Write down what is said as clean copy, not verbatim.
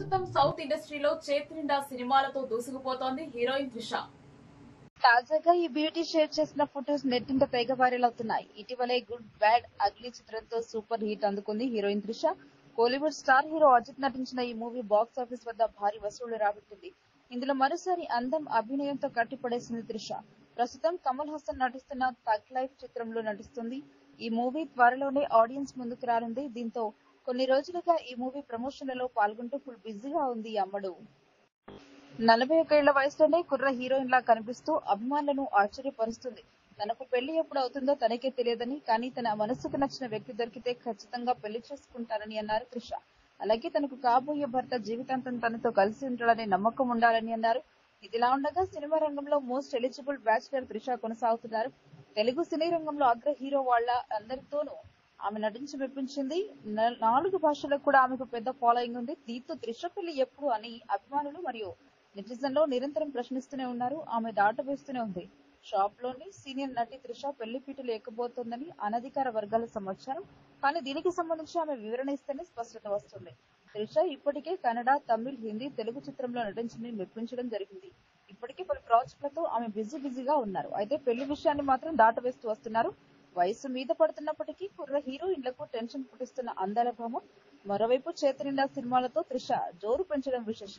ప్రస్తుతం సౌత్ ఇండస్ట్రీలో చేతినిండా సినిమాలతో దూసుకుపోతోంది హీరోయిన్ త్రిష. తాజాగా ఈ బ్యూటీ షేర్ చేసిన ఫొటోస్ నెట్టింట తెగ వైరల్ అవుతున్నాయి. ఇటీవలే గుడ్ బ్యాడ్ అగ్లీ చిత్రంతో సూపర్ హిట్ అందుకుంది heroine Trisha. Kollywood star hero Ajith నటించిన ఈ మూవీ బాక్స్ ఆఫీస్ వద్ద భారీ వసూళ్లు రాబట్టింది. ఇందులో మరోసారి అందం, అభినయంతో కట్టిపడేసింది త్రిష. ప్రస్తుతం కమల్ హాసన్ నటిస్తున్న థగ్ లైఫ్ చిత్రంలో నటిస్తుంది. ఈ మూవీ త్వరలోనే ఆడియన్స్ ముందుకు రానుంది. దీంతో కొన్ని రోజులుగా ఈ మూవీ ప్రమోషన్లలో పాల్గొంటూ ఫుల్ బిజీగా ఉంది ఈ అమ్మడు. 41 ఏళ్ల వయసులోనే కుర్ర హీరోయిన్ లా కనిపిస్తూ అభిమానులను ఆశ్చర్యపరుస్తుంది. తనకు పెళ్లి ఎప్పుడు అవుతుందో తనకే తెలియదని, కానీ తన మనసుకు నచ్చిన వ్యక్తి దొరికితే ఖచ్చితంగా పెళ్లి చేసుకుంటానని అన్నారు త్రిష. అలాగే తనకు కాబోయే భర్త జీవితాంతం తనతో కలిసి ఉంటాడనే నమ్మకం ఉండాలని అన్నారు. ఇదిలా ఉండగా సినిమా రంగంలో మోస్ట్ ఎలిజిబుల్ బ్యాచిలర్ త్రిష కొనసాగుతున్నారు. తెలుగు సినీ రంగంలో అగ్ర హీరో వాళ్ల అందరితోనూ ఆమె నటించి మెప్పించింది. 4 భాషలకు కూడా ఆమెకు పెద్ద ఫాలోయింగ్ ఉంది. దీంతో త్రిష పెళ్లి ఎప్పుడు అని అభిమానులు మరియు నెటిజన్లు నిరంతరం ప్రశ్నిస్తూనే ఉన్నారు. ఆమె దాట వేస్తూనే ఉంది. షాప్ లోని సీనియర్ నటి త్రిష పెళ్లి పీటలు ఎక్కబోతోందని అనధికార వర్గాల సమాచారం. కానీ దీనికి సంబంధించి ఆమె వివరణ ఇస్తేనే స్పష్టత వస్తుంది. త్రిష ఇప్పటికే కన్నడ, తమిళ్, హిందీ, తెలుగు చిత్రంలో నటించి మెప్పించడం జరిగింది. ఇప్పటికే పలు ప్రాజెక్టులతో ఆమె బిజీగా ఉన్నారు. అయితే పెళ్లి విషయాన్ని మాత్రం దాటవేస్తూ వస్తున్నారు. వయసు మీద పడుతున్నప్పటికీ కుర్ర హీరోయిన్లకు టెన్షన్ పుట్టిస్తున్న అందాల భామ. మరోవైపు చేతినిండా సినిమాలతో త్రిష జోరు పెంచడం విశేషం.